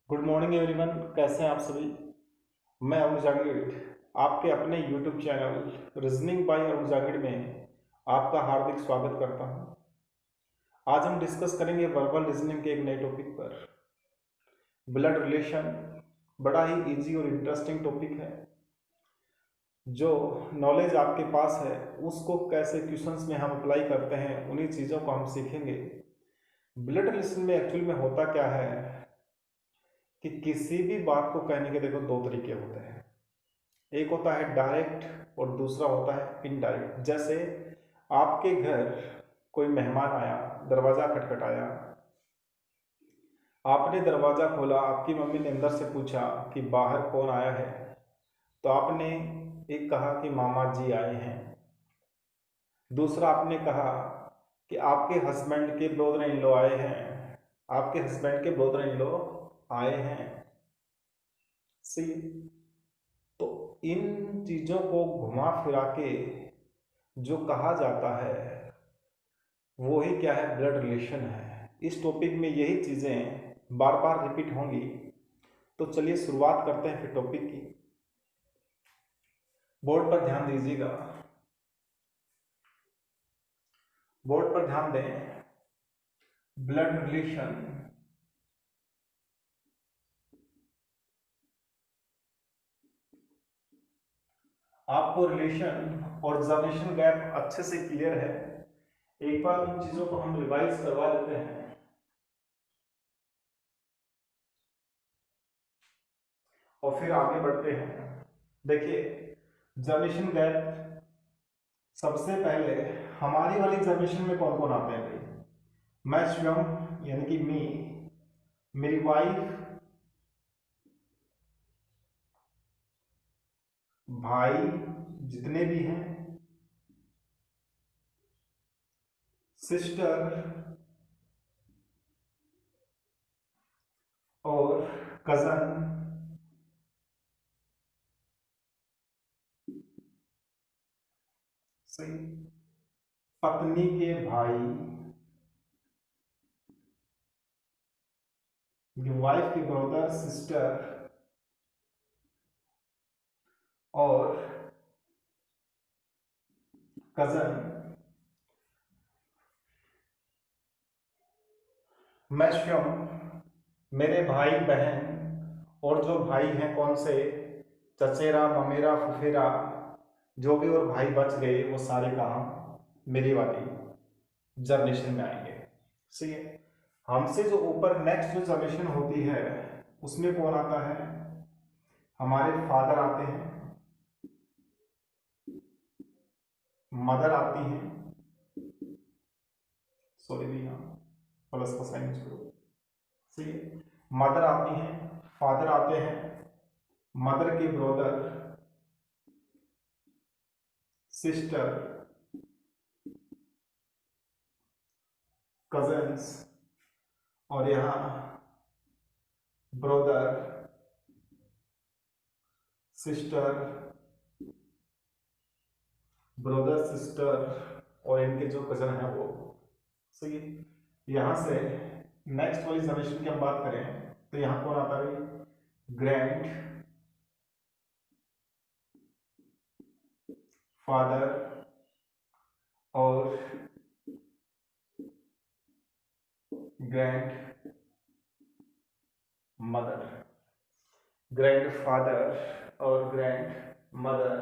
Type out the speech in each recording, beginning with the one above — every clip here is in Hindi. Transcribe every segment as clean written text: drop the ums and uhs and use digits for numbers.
Good morning everyone. कैसे हैं आप सभी। मैं अरुण जांगिड़ आपके अपने YouTube channel reasoning bye Arun Jangid में आपका हार्दिक स्वागत करता हूं। आज हम डिस्कस करेंगे वर्बल रीजनिंग के एक नए टॉपिक पर, ब्लड रिलेशन। बड़ा ही इजी और इंटरेस्टिंग टॉपिक है। जो नॉलेज आपके पास है उसको कैसे क्वेश्चंस में हम अप्लाई करते हैं, उन्हीं चीज़ों को हम सीखेंगे। ब्लड रिलेशन में एक्चुअल में होता क्या है कि किसी भी बात को कहने के देखो दो तरीके होते हैं। एक होता है डायरेक्ट और दूसरा होता है इनडायरेक्ट। जैसे आपके घर कोई मेहमान आया, दरवाजा खटखटाया, आपने दरवाजा खोला, आपकी मम्मी ने अंदर से पूछा कि बाहर कौन आया है, तो आपने एक कहा कि मामा जी आए हैं। दूसरा आपने कहा कि आपके हस्बैंड के ब्रदर इन लॉ आए हैं, आपके हस्बैंड के ब्रदर इन लॉ आए हैं। सी, तो इन चीजों को घुमा फिरा के जो कहा जाता है वो ही क्या है, ब्लड रिलेशन है। इस टॉपिक में यही चीजें बार बार रिपीट होंगी। तो चलिए शुरुआत करते हैं फिर टॉपिक की। बोर्ड पर ध्यान दीजिएगा, बोर्ड पर ध्यान दें। ब्लड रिलेशन आपको रिलेशन और जनरेशन गैप अच्छे से क्लियर है। एक बार उन चीजों को हम रिवाइज करवा लेते हैं और फिर आगे बढ़ते हैं। देखिए, जनरेशन गैप सबसे पहले हमारी वाली जनरेशन में कौन कौन आते हैं भाई। मैं स्वयं यानी कि मी, मेरी वाइफ, भाई जितने भी हैं, सिस्टर और कजन, सही, पत्नी के भाई, वाइफ के ब्रदर सिस्टर और कजन। मैं स्वयं, मेरे भाई बहन और जो भाई हैं कौन से, चचेरा ममेरा फुफेरा, जो भी और भाई बच गए वो सारे काम मेरी वाली जनरेशन में आएंगे। सही है। हमसे जो ऊपर नेक्स्ट जो जनरेशन होती है उसमें कौन आता है, हमारे फादर आते हैं, मदर आती हैं, सॉरी भैया प्लस का साइन यूज करो। सही है। मदर आती हैं, फादर आते हैं, मदर के ब्रदर, सिस्टर, कजन्स और यहाँ ब्रदर, सिस्टर, ब्रदर सिस्टर और इनके जो कजन है वो। सही है। यहां से नेक्स्ट वाली जनरेशन की हम बात करें तो यहां कौन आता है, ग्रैंड फादर और ग्रैंड मदर। ग्रैंड फादर और ग्रैंड मदर,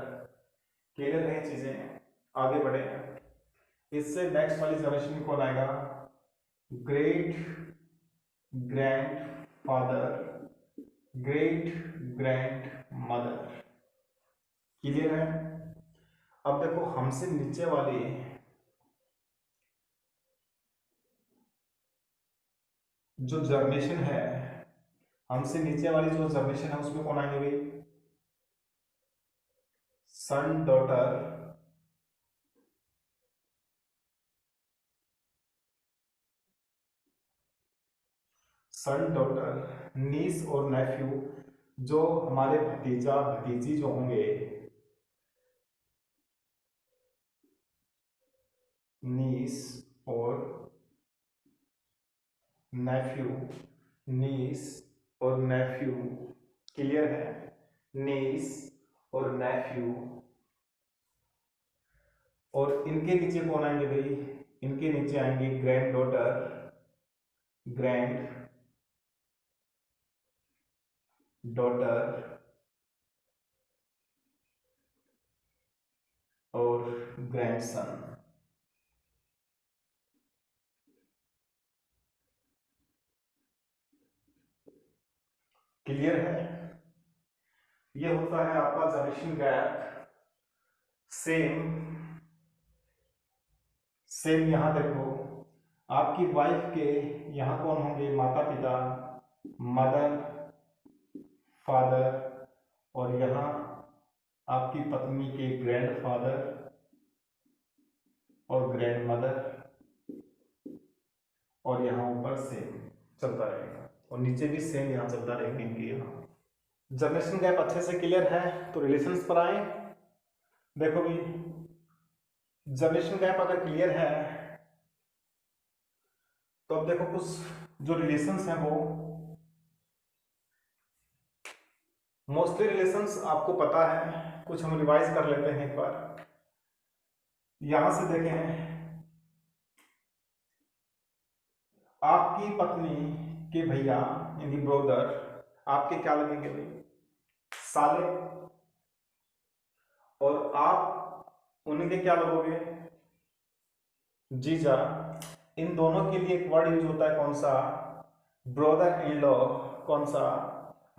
क्लियर है चीजें। आगे बढ़े, इससे नेक्स्ट वाली जनरेशन में कौन आएगा, great grand father, great grand mother. Clear है। अब देखो हमसे नीचे वाली जो जनरेशन है, हमसे नीचे वाली जो जनरेशन है उसमें कौन आएंगे भाई, सन डॉटर, सन डॉटर, नीस और नेफ्यू, जो हमारे भतीजा भतीजी जो होंगे, नीस और नेफ्यू, नीस और नेफ्यू, क्लियर है, नीस और नेफ्यू। और इनके नीचे कौन आएंगे भाई, इनके नीचे आएंगे ग्रैंड डॉटर, ग्रैंड डॉटर और ग्रैंडसन। क्लियर है, ये होता है आपका जनरेशन गैप। सेम सेम यहां देखो, आपकी वाइफ के यहां कौन होंगे, माता पिता, मदर फादर, और यहाँ आपकी पत्नी के ग्रैंडफादर और ग्रैंड मदर, और यहाँ ऊपर सेम चलता रहेगा, और नीचे भी सेम यहाँ चलता रहेगा इनके यहाँ। जनरेशन गैप अच्छे से क्लियर है, तो रिलेशंस पर आए। देखो भी, जनरेशन गैप अगर क्लियर है तो अब देखो कुछ जो रिलेशंस हैं वो मोस्टली रिलेशंस आपको पता है, कुछ हम रिवाइज कर लेते हैं एक बार। यहां से देखें, आपकी पत्नी के भैया यानी ब्रदर आपके क्या लगेंगे भाई, साले, और आप उनके क्या लगोगे, जीजा। इन दोनों के लिए एक वर्ड यूज होता है, कौन सा, ब्रदर इन लॉ, कौन सा,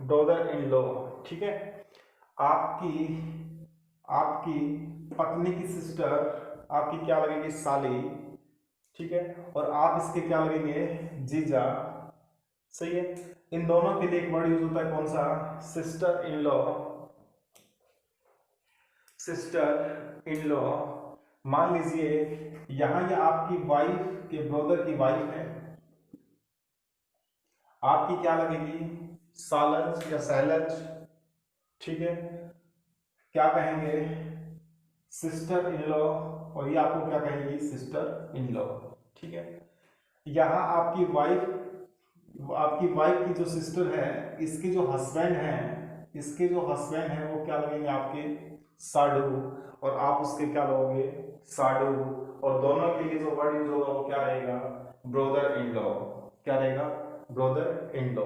ब्रदर इन लॉ। ठीक है, आपकी आपकी पत्नी की सिस्टर आपकी क्या लगेगी, साली, ठीक है, और आप इसके क्या लगेंगे, जीजा। सही है, इन दोनों के लिए एक वर्ड यूज होता है, कौन सा, sister in law, sister in law. मान लीजिए यहां ये आपकी वाइफ के ब्रदर की वाइफ है, आपकी क्या लगेगी, सालज या सैलज, ठीक है, क्या कहेंगे, सिस्टर इन लॉ, और ये आपको क्या कहेगी, सिस्टर इन लॉ। ठीक है, यहाँ आपकी वाइफ की जो सिस्टर है, इसके जो हस्बैंड हैं, इसके जो हस्बैंड हैं वो क्या लगेंगे आपके, साडू, और आप उसके क्या लोगे, साडू, और दोनों के लिए जो वर्ड यूज होगा वो क्या रहेगा, ब्रदर इन लॉ। क्या रहेगा, ब्रदर इन लॉ।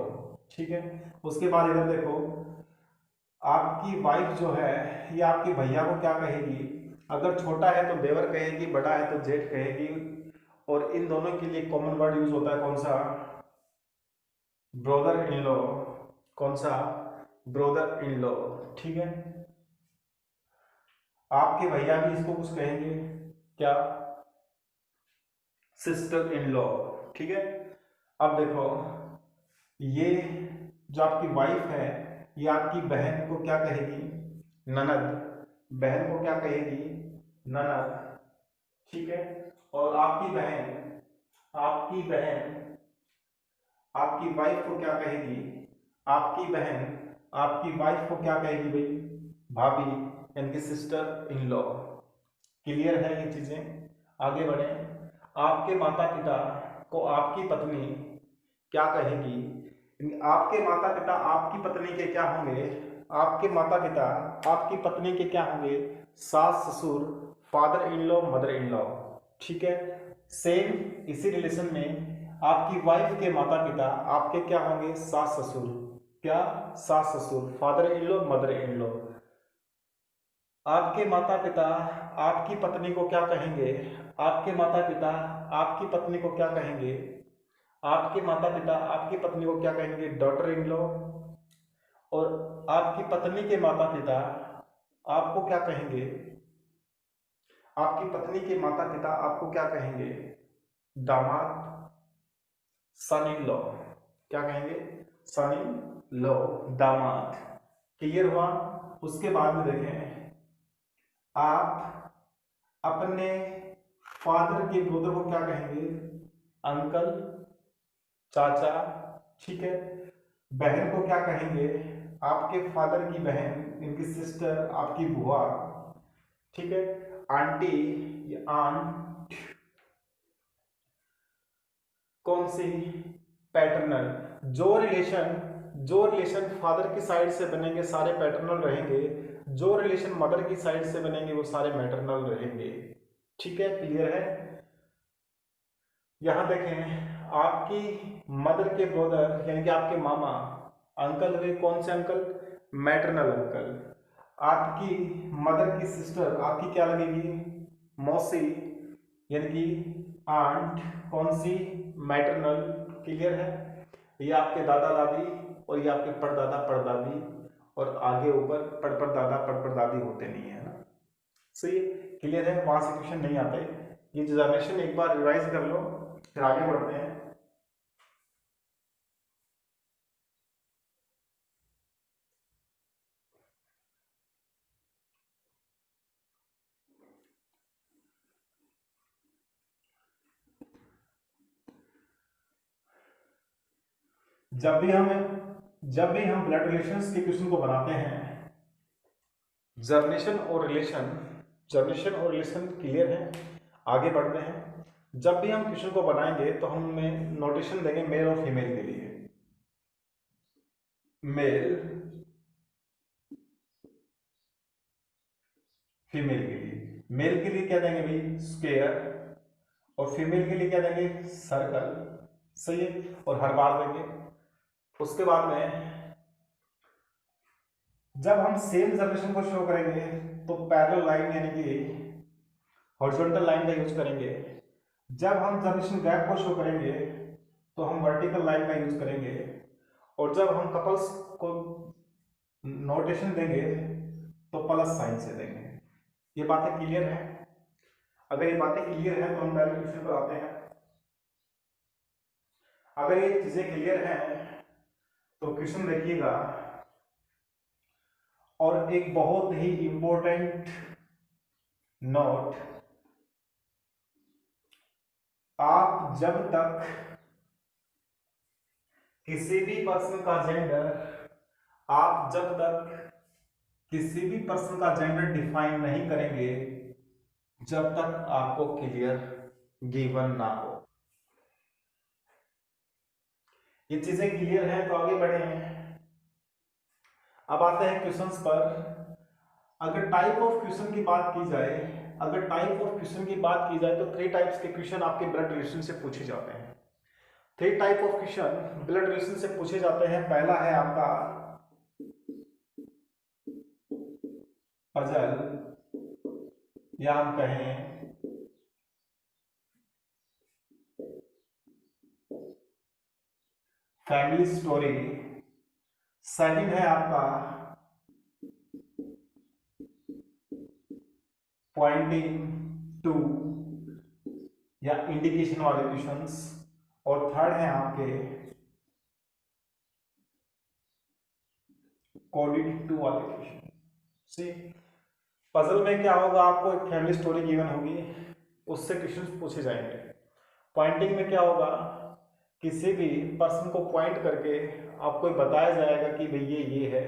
ठीक है, उसके बाद इधर देखो, आपकी वाइफ जो है ये आपके भैया को क्या कहेगी, अगर छोटा है तो देवर कहेगी, बड़ा है तो जेठ कहेगी, और इन दोनों के लिए कॉमन वर्ड यूज होता है, कौन सा, ब्रदर इन लॉ, कौन सा, ब्रदर इन लॉ। ठीक है, आपके भैया भी इसको कुछ कहेंगे, क्या, सिस्टर इन लॉ। ठीक है, अब देखो, ये जो आपकी वाइफ है ये आपकी बहन को क्या कहेगी, ननद, बहन को क्या कहेगी, ननद। ठीक है, और आपकी बहन आपकी वाइफ को क्या कहेगी, आपकी बहन आपकी वाइफ को क्या कहेगी भाई, भाभी, यानी कि सिस्टर इन लॉ। क्लियर है ये चीजें, आगे बढ़े। आपके माता पिता को आपकी पत्नी क्या कहेगी, आपके माता पिता आपकी पत्नी के क्या होंगे, आपके माता पिता आपकी पत्नी के क्या होंगे, सास ससुर, father in law, mother in law. ठीक है, सेम इसी रिलेशन में आपकी वाइफ के माता पिता आपके क्या होंगे, सास ससुर, क्या, सास ससुर, father in law, mother in law. आपके माता पिता आपकी पत्नी को क्या कहेंगे, आपके माता पिता आपकी पत्नी को क्या कहेंगे, आपके माता पिता आपकी पत्नी को क्या कहेंगे, डॉटर इन लॉ, और आपकी पत्नी के माता पिता आपको क्या कहेंगे, आपकी पत्नी के माता पिता आपको क्या कहेंगे, दामाद, सन इन लॉ। क्या कहेंगे, सन इन लॉ, दामाद। क्लियर हुआ। उसके बाद में देखें, आप अपने फादर के ब्रदर को क्या कहेंगे, अंकल, चाचा। ठीक है, बहन को क्या कहेंगे, आपके फादर की बहन, इनकी सिस्टर, आपकी बुआ। ठीक है, आंटी या आंट, कौन सी, पैटर्नल। जो रिलेशन जो रिलेशन फादर की साइड से बनेंगे सारे पैटर्नल रहेंगे, जो रिलेशन मदर की साइड से बनेंगे वो सारे मैटरनल रहेंगे। ठीक है, क्लियर है। यहां देखें, आपकी मदर के ब्रदर यानी कि आपके मामा अंकल हुए, कौन से अंकल? Maternal uncle. आपकी मदर की सिस्टर आपकी क्या लगेगी? मौसी यानी कि आंट, कौन सी? मैटरनल। क्लियर है। ये आपके दादा दादी और ये आपके परदादा परदादी, और आगे ऊपर परदादा परदादी होते नहीं है ना। सही है, क्लियर है। वहां से क्वेश्चन नहीं आते। ये जनरेशन एक बार रिवाइज कर लो, फिर आगे बढ़ते हैं। जब भी हम ब्लड रिलेशंस के क्वेश्चन को बनाते हैं, जर्नेशन और रिलेशन, जर्नेशन और रिलेशन क्लियर है। आगे बढ़ते हैं। जब भी हम क्वेश्चन को बनाएंगे तो हम में नोटेशन देंगे मेल और फीमेल के लिए। मेल, फीमेल के लिए, मेल के लिए क्या देंगे भाई? स्क्वायर, और फीमेल के लिए क्या देंगे? सर्कल। सही है, और हर बार देंगे। उसके बाद में जब हम सेम जनरेशन को शो करेंगे तो पैरेलल लाइन यानी कि हॉरिजॉन्टल लाइन का यूज करेंगे। जब हम जनरेशन गैप को शो करेंगे तो हम वर्टिकल लाइन का यूज करेंगे। और जब हम कपल्स को नोटेशन देंगे तो प्लस साइन से देंगे। ये बातें क्लियर है? अगर ये बातें क्लियर है तो हम डायरेक्ट क्वेश्चन पर आते हैं। अगर ये चीजें क्लियर हैं तो क्वेश्चन देखिएगा। और एक बहुत ही इंपॉर्टेंट नोट, आप जब तक किसी भी पर्सन का जेंडर, आप जब तक किसी भी पर्सन का जेंडर डिफाइन नहीं करेंगे जब तक आपको क्लियर गिवन ना हो। ये चीजें क्लियर है तो आगे बढ़े हैं। अब आते हैं क्वेश्चंस पर। अगर टाइप ऑफ क्वेश्चन की बात की जाए, अगर टाइप ऑफ क्वेश्चन की बात की जाए तो 3 टाइप्स के क्वेश्चन आपके ब्लड रिलेशन से पूछे जाते हैं। 3 type of question blood relation से पूछे जाते हैं। पहला है आपका पजल, या हम कहें फैमिली स्टोरी। सेकंड है आपका पॉइंटिंग टू या इंडिकेशन वाले क्वेश्चंस। और थर्ड है आपके कोडेड टू वाले क्वेश्चन। सी पजल में क्या होगा? आपको एक फैमिली स्टोरी गिवन होगी, उससे क्वेश्चंस पूछे जाएंगे। पॉइंटिंग में क्या होगा? किसी भी पर्सन को पॉइंट करके आपको बताया जाएगा कि भाई ये है,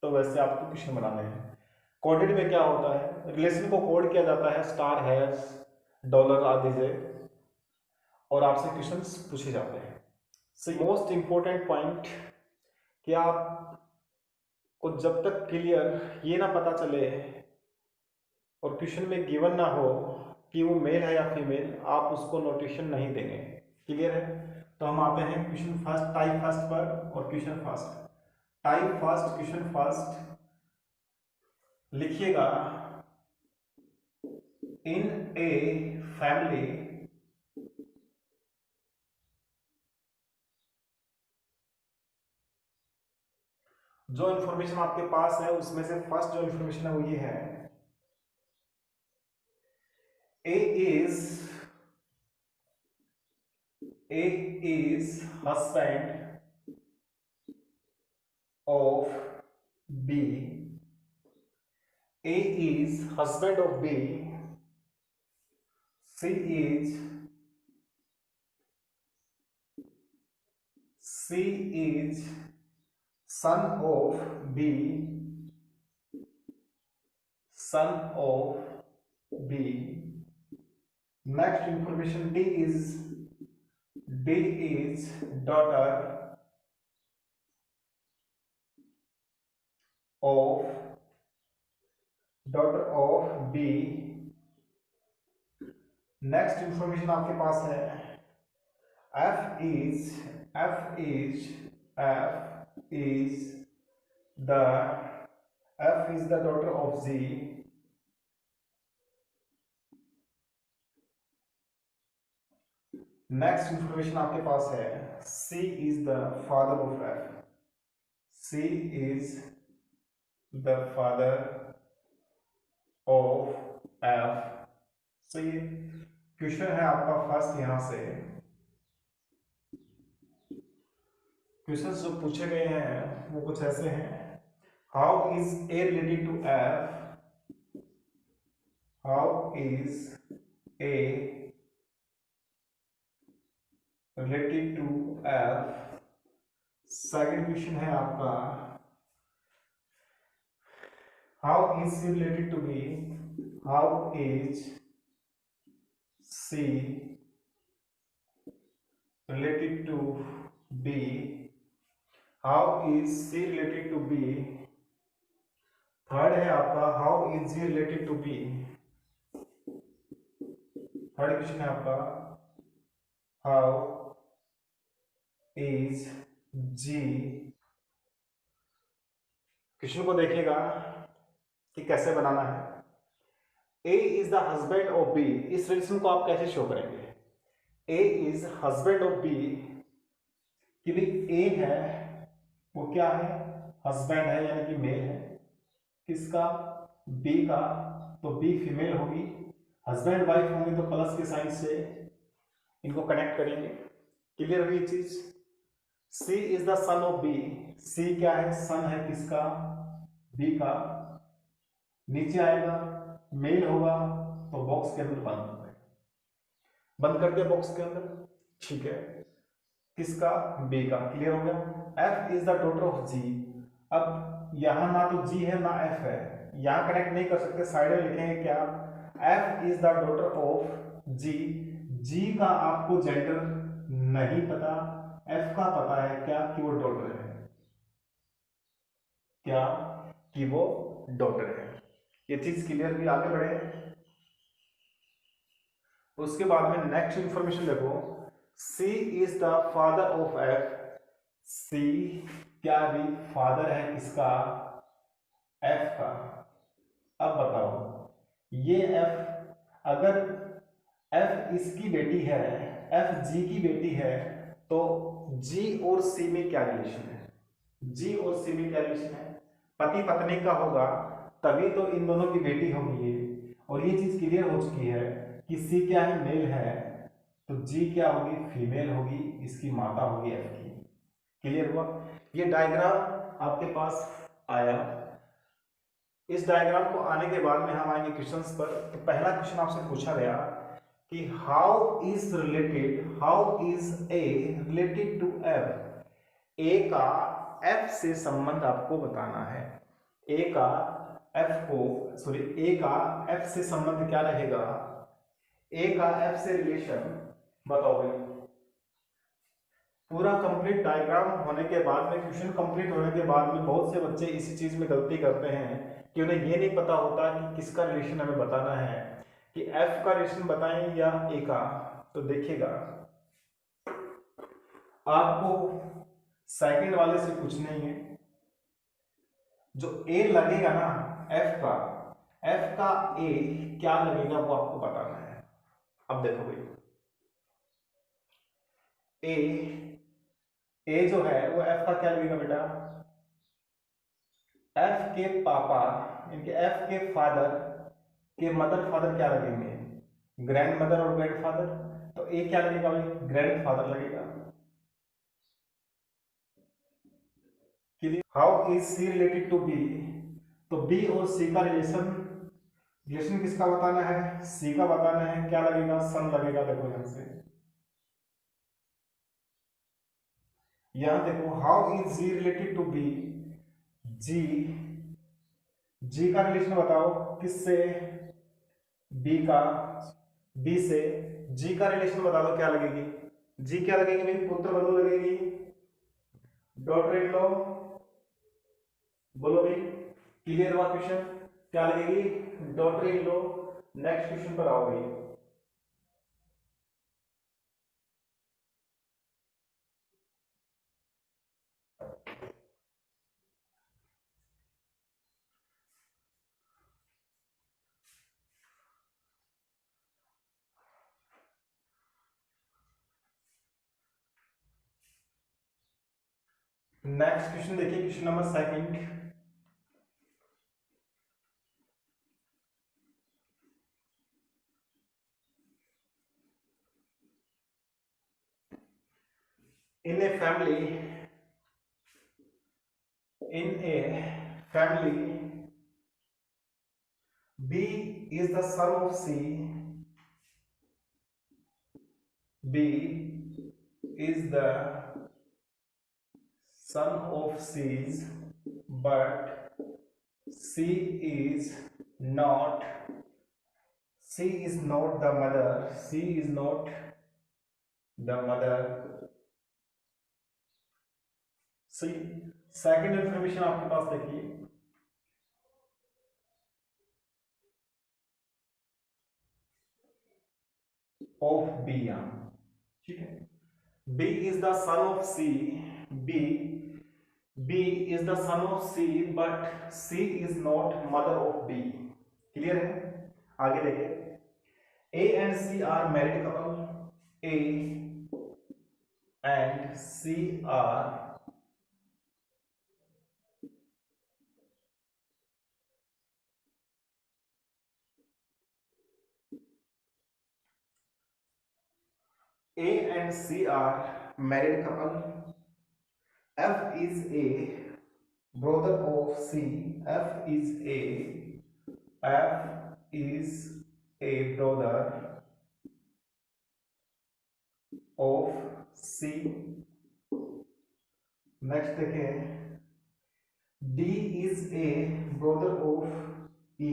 तो वैसे आपको क्वेश्चन बनाने हैं। कोडेड में क्या होता है? रिलेशन को कोड किया जाता है स्टार, हैश, डॉलर आदि से, और आपसे क्वेश्चंस पूछे जाते हैं। सो मोस्ट इंपॉर्टेंट पॉइंट कि आपको जब तक क्लियर ये ना पता चले और क्वेश्चन में गिवन ना हो कि वो मेल है या फीमेल, आप उसको नोटेशन नहीं देंगे। क्लियर है? तो हम आते हैं क्वेश्चन फर्स्ट, टाइप फर्स्ट पर और question first. Type first, question first लिखिएगा। इन ए फैमिली जो इंफॉर्मेशन आपके पास है उसमें से फर्स्ट जो इंफॉर्मेशन है वो ये है, A is husband of B. A is husband of B. C is son of B. Son of B. Next information, D is daughter of daughter of B. Next information आपके पास है F is F is F is the F is the daughter of G. Next information आपके पास है C is the father of F. C is the father of F. So ये क्वेश्चन है आपका फर्स्ट। यहां से क्वेश्चन जो पूछे गए हैं वो कुछ ऐसे हैं। How is A related to F. How is A related to F. Second question है आपका how is C related to B. How is C related to B. How is C related to B. Third है आपका how is G related to B. Third question है आपका हाउ इज जी। क्वेश्चन को देखिएगा कि कैसे बनाना है। A is the husband of B. इस रिलेशन को आप कैसे शो करेंगे। A is husband of B कि भाई ए है वो क्या है हस्बैंड है यानी कि मेल है किसका बी का। तो बी फीमेल होगी। हस्बैंड वाइफ होंगे तो प्लस के साइन से इनको कनेक्ट करेंगे। क्लियर हुई चीज। C is the son of B. C क्या है सन है किसका बी का। नीचे आएगा मेल होगा तो बॉक्स के अंदर बंद हो जाएगा। बंद कर दिया बॉक्स के अंदर। ठीक है किसका बी का। क्लियर हो गया। F is the daughter of G. अब यहां ना तो जी है ना एफ है यहां कनेक्ट नहीं कर सकते। साइड में लिखेंगे क्या F is the daughter of G. G का आपको जेंडर नहीं पता एफ का पता है क्या कि वो डॉटर है। क्या कि वो डॉटर है। ये चीज क्लियर भी। आगे बढ़े उसके बाद में नेक्स्ट इंफॉर्मेशन देखो C is the father of F. C क्या भी फादर है किसका एफ का। अब बताओ ये एफ अगर एफ इसकी बेटी है एफ जी की बेटी है तो जी और सी में क्या रिलेशन है। जी और सी में क्या रिलेशन है पति पत्नी का होगा तभी तो इन दोनों की बेटी होगी ये। और ये चीज क्लियर हो चुकी है कि सी क्या है मेल है तो जी क्या होगी फीमेल होगी इसकी माता होगी एफ की। क्लियर हुआ। ये डायग्राम आपके पास आया। इस डायग्राम को आने के बाद में हम आएंगे क्वेश्चंस पर। तो पहला क्वेश्चन आपसे पूछा गया कि how is A related to F. A का एफ से संबंध आपको बताना है। ए का एफ से संबंध क्या रहेगा। ए का एफ से रिलेशन बताओ भाई। पूरा कंप्लीट डायग्राम होने के बाद में क्वेश्चन कंप्लीट होने के बाद में बहुत से बच्चे इसी चीज में गलती करते हैं कि उन्हें ये नहीं पता होता कि किसका रिलेशन हमें बताना है कि एफ का रिलेशन बताएं या ए का। तो देखिएगा आपको सेकंड वाले से कुछ नहीं है। जो ए लगेगा ना एफ का ए क्या लगेगा वो आपको बताना है। अब देखो भाई ए जो है वो एफ का क्या लगेगा बेटा एफ के पापा इनके एफ के फादर के मदर फादर क्या लगेंगे ग्रैंड मदर और ग्रैंड फादर। तो ए क्या लगेगा भाई ग्रैंड फादर लगेगा। How is C related to B. तो बी और सी का रिलेशन किसका बताना है सी का बताना है। क्या लगेगा सन लगेगा। देखो यहां से यहां देखो how is G related to B. G का रिलेशन बताओ किससे बी का बी से। जी का रिलेशन बता दो क्या लगेगी। जी क्या लगेगी भाई पुत्र वधू लगेगी डॉटर इन लॉ। बोलो भाई क्लियर हुआ क्वेश्चन? क्या लगेगी? Daughter in law. Next question पर आओगे। नेक्स्ट क्वेश्चन देखिए, question number second. in a family in a family, B is the son of C. B is the son of C's, but C is not. C is not the mother. C is not the mother. C. Second information आपके पास देखिए, ऑफ बी, ठीक है। B is the son of C. B B is the son of C, but C is not mother of B. Clear है? आगे देखिए, A and C are married couple. A and C are married couple. F is a brother of C. F is a brother of C. Next देखिए, D is a brother of E.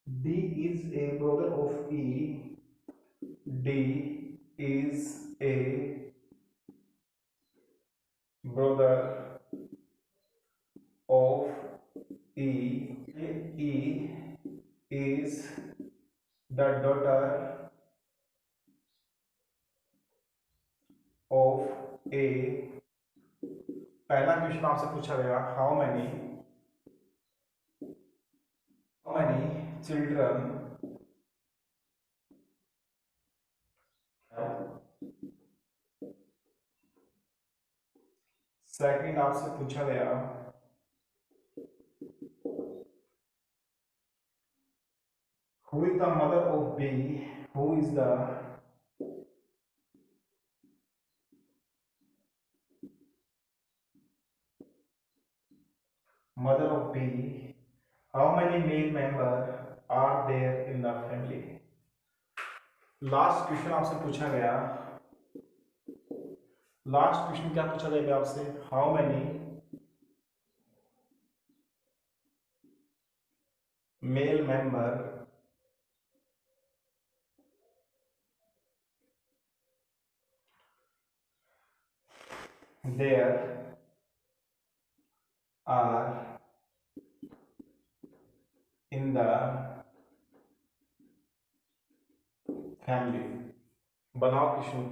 D is a brother of E. D is a brother of E. E is the daughter of A. पहला क्वेश्चन आपसे पूछा गया, हाउ मैनी चिल्ड्रन सेकंड आपसे पूछा गया, who is the mother of B. Who is the mother of B. How many male members are there in the family? Last question आपसे पूछा गया, लास्ट क्वेश्चन क्या पूछा गया आपसे, how many male member there are in the family. बनाओ क्वेश्चन.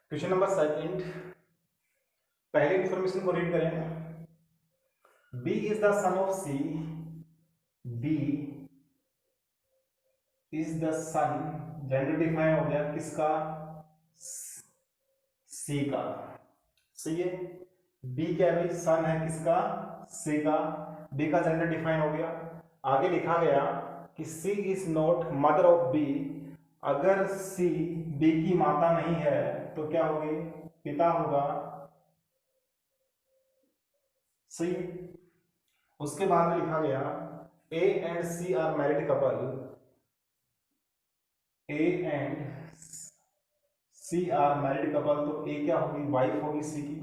क्वेश्चन नंबर सेकंड, पहले इंफॉर्मेशन को रीड करें. B is the son of C. B is the son, gender define हो गया किसका? सी का. सही है. बी क्या है? सन है किसका? सी का. बी का जेंडर डिफाइन हो गया. आगे लिखा गया कि C is not mother of B. अगर सी बी की माता नहीं है तो क्या होगी? पिता होगा. सही. उसके बाद में लिखा गया A and C are married couple. A and C are married couple, तो ए क्या होगी? वाइफ होगी सी की.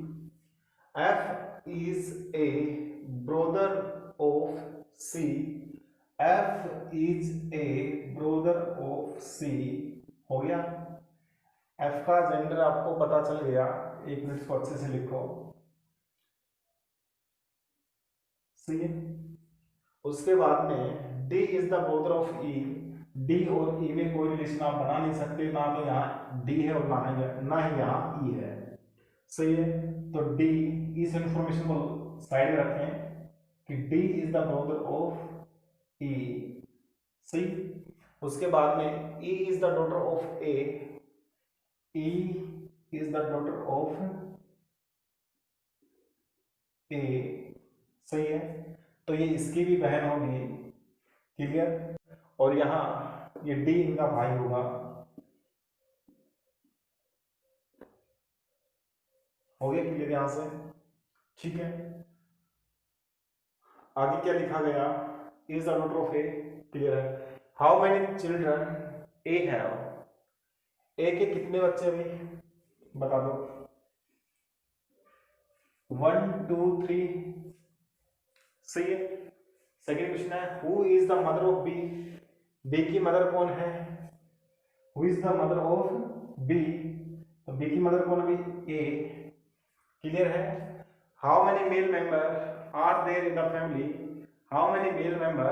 F is a brother of C. F is a brother of C. हो गया। F का जेंडर आपको पता चल गया। एक मिनट को अच्छे से लिखो। सही है। उसके बाद में D is the brother of E। D और E में कोई रिलेशन आप बना नहीं सकते, ना तो यहाँ D है और ना ही यहाँ E है। सही है। तो D, इस इंफॉर्मेशन को साइड में रखें कि D is the brother of E। सही। उसके बाद में E is the daughter of A। E is the daughter of A। सही है। तो ये इसकी भी बहन होगी। क्लियर। और यहाँ ये D इनका भाई होगा। हो गया क्लियर यहां से। ठीक है। आगे क्या लिखा गया, is the daughter of A. Clear है। How many children A have. A के कितने बच्चे भाई बता दो। 1 2 3। सही है। सेकेंड क्वेश्चन है who is the mother of B. B की मदर कौन है। Who is the mother of B. तो बी की मदर कौन है भाई, ए। क्लियर है। How many male member are there in the family. How many male member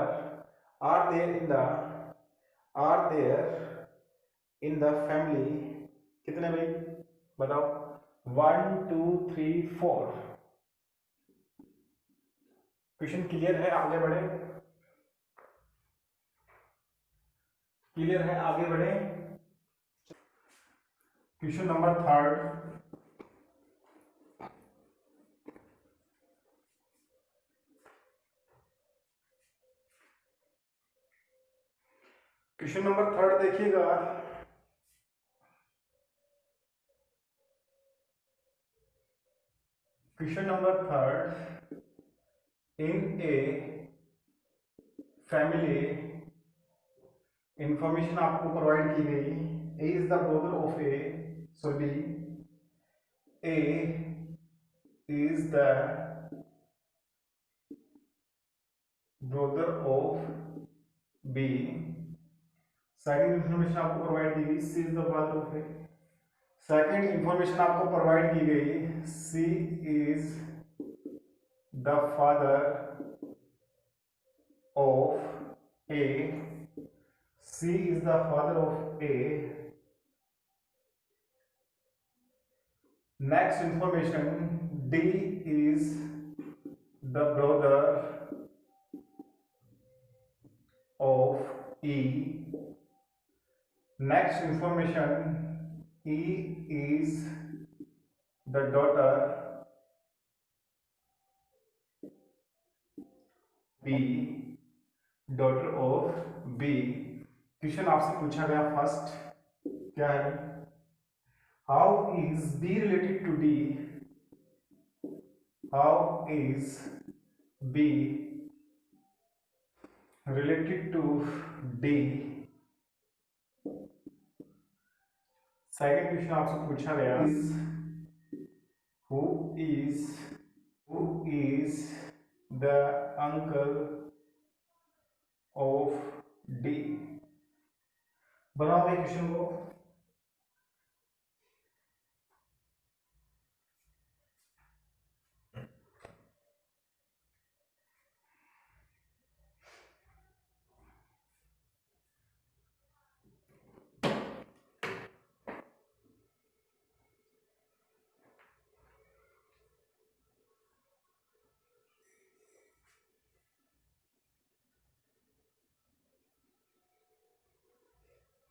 are there in the family. कितने भाई बताओ। 1 2 3 4। क्वेश्चन क्लियर है, आगे बढ़े। क्लियर है, आगे बढ़े। Question number third. Question number third देखिएगा। Question number third, in a family information आपको प्रोवाइड की गई। A is the brother of A. So B, A is the brother of B. Second information आपको प्रोवाइड की गई, C is the father of A. Second information आपको प्रोवाइड की गई, C is the father of A. C is the father of A. Next information, D is the brother of E. Next information, E is the daughter B, daughter of B। Question आपसे पूछा गया फर्स्ट क्या है, how is B related to D। How is B related to D। Second question आपसे पूछा गया, who is the uncle of D. बनाओ भाई क्वेश्चन को।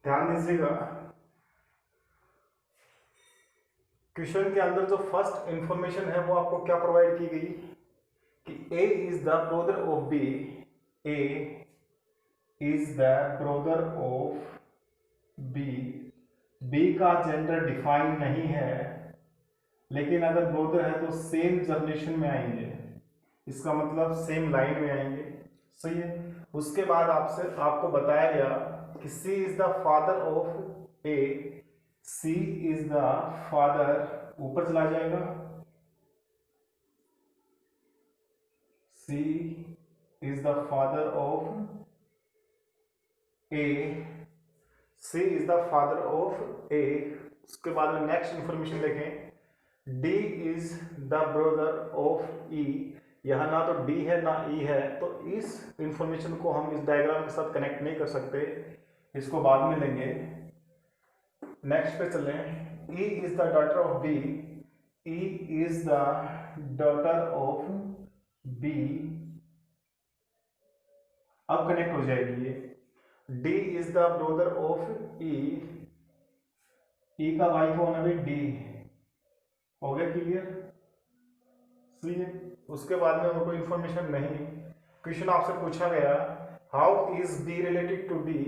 ध्यान दीजिएगा, क्वेश्चन के अंदर जो फर्स्ट इंफॉर्मेशन है वो आपको क्या प्रोवाइड की गई कि A is the brother of B. A is the brother of B. B का जेंडर डिफाइन नहीं है, लेकिन अगर ब्रदर है तो सेम जनरेशन में आएंगे, इसका मतलब सेम लाइन में आएंगे। सही है। उसके बाद आपको बताया गया कि C is the father of A. C is the father ऊपर चला जाएगा, C is the father of A, C is the father of A. उसके बाद में नेक्स्ट इंफॉर्मेशन देखें, D is the brother of E. यहाँ ना तो डी है ना ई है, तो इस इंफॉर्मेशन को हम इस डायग्राम के साथ कनेक्ट नहीं कर सकते, इसको बाद में लेंगे। नेक्स्ट पे चलें, E is the daughter of B, E is the daughter of B. अब कनेक्ट हो जाएगी ये। D is the brother of E, E का भाई कौन है भाई, डी। हो गया क्लियर? सही है। उसके बाद में और कोई इंफॉर्मेशन नहीं। क्वेश्चन आपसे पूछा गया, how is B related to D,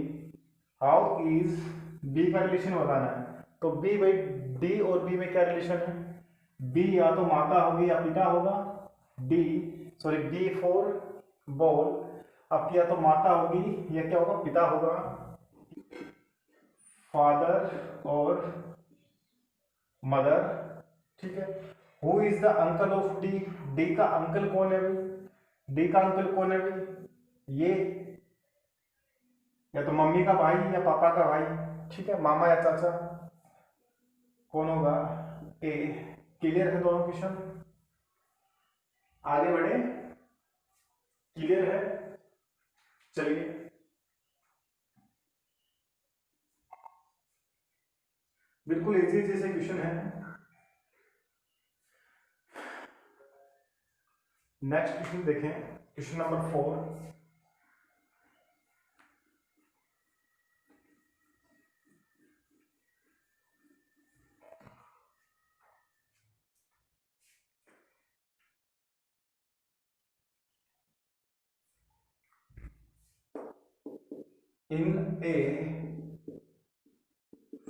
how is B का रिलेशन बताना है। तो बी भाई, डी और बी में क्या रिलेशन है, बी या तो माता होगी या पिता होगा, D sorry B for ball, अब या तो माता होगी या क्या होगा, पिता होगा, फादर और मदर। ठीक है। Who is the uncle of D, D का अंकल कौन है भाई, डी का अंकल कौन है भाई, ये या तो मम्मी का भाई या पापा का भाई, ठीक है, मामा या चाचा, कौन होगा, ए। क्लियर है दोनों क्वेश्चन? आगे बढ़े? क्लियर है? चलिए बिल्कुल इजी इजी से क्वेश्चन है। नेक्स्ट क्वेश्चन देखें, question number 4। In a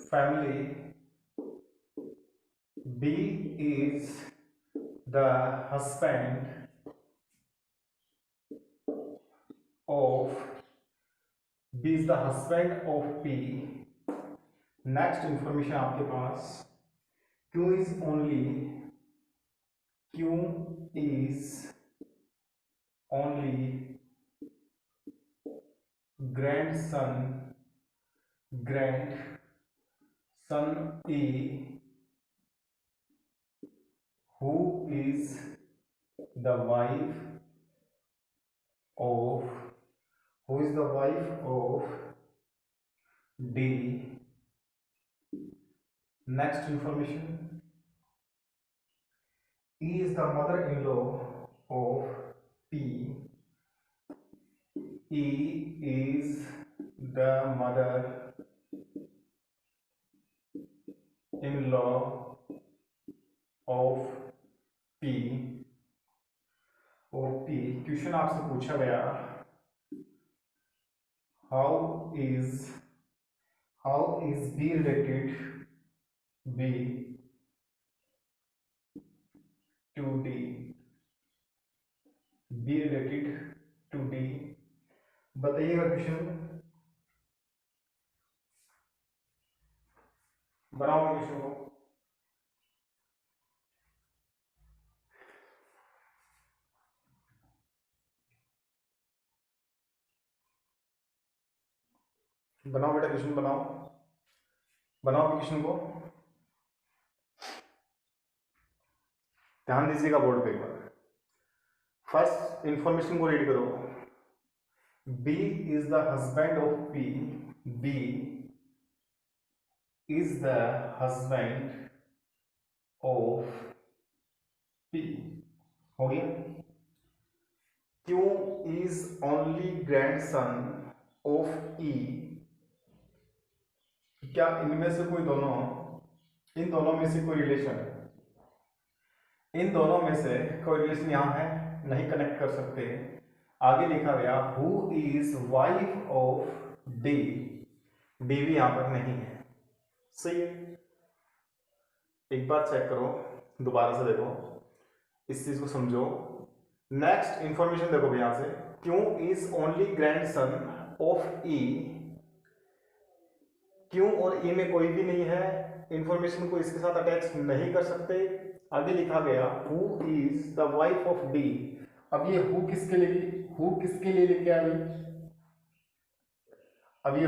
family, B is the husband of B is the husband of P। Next information आपके पास, Q is only grandson E, who is the wife of D। Next information, E is the mother-in-law of P, E is the mother-in-law of P। Question आपसे पूछा गया, how is B related to D, B related to D, बताइएगा क्वेश्चन, बनाओ क्वेश्चन को। बनाओ बेटा क्वेश्चन, बनाओ क्वेश्चन को, ध्यान दीजिएगा बोर्ड पे एक बार। फर्स्ट इंफॉर्मेशन को रीड करो, B is the husband of P, B is the husband of P, हो गया। Q is only grandson of E, क्या इनमें से कोई दोनों, इन दोनों में से कोई रिलेशन है, इन दोनों में से कोई रिलेशन यहां है, नहीं कनेक्ट कर सकते। आगे लिखा गया, who is wife of D, D भी यहां पर नहीं है। सही है, एक बार चेक करो, दोबारा से देखो, इस चीज को समझो। नेक्स्ट इंफॉर्मेशन देखो यहां से, Q is only grandson of E, Q और ई में कोई भी नहीं है, इंफॉर्मेशन को इसके साथ अटैच नहीं कर सकते। आगे लिखा गया, who is the wife of D, अब ये हु किसके लिए, हु किसके लिए लेके आ गई, अब ये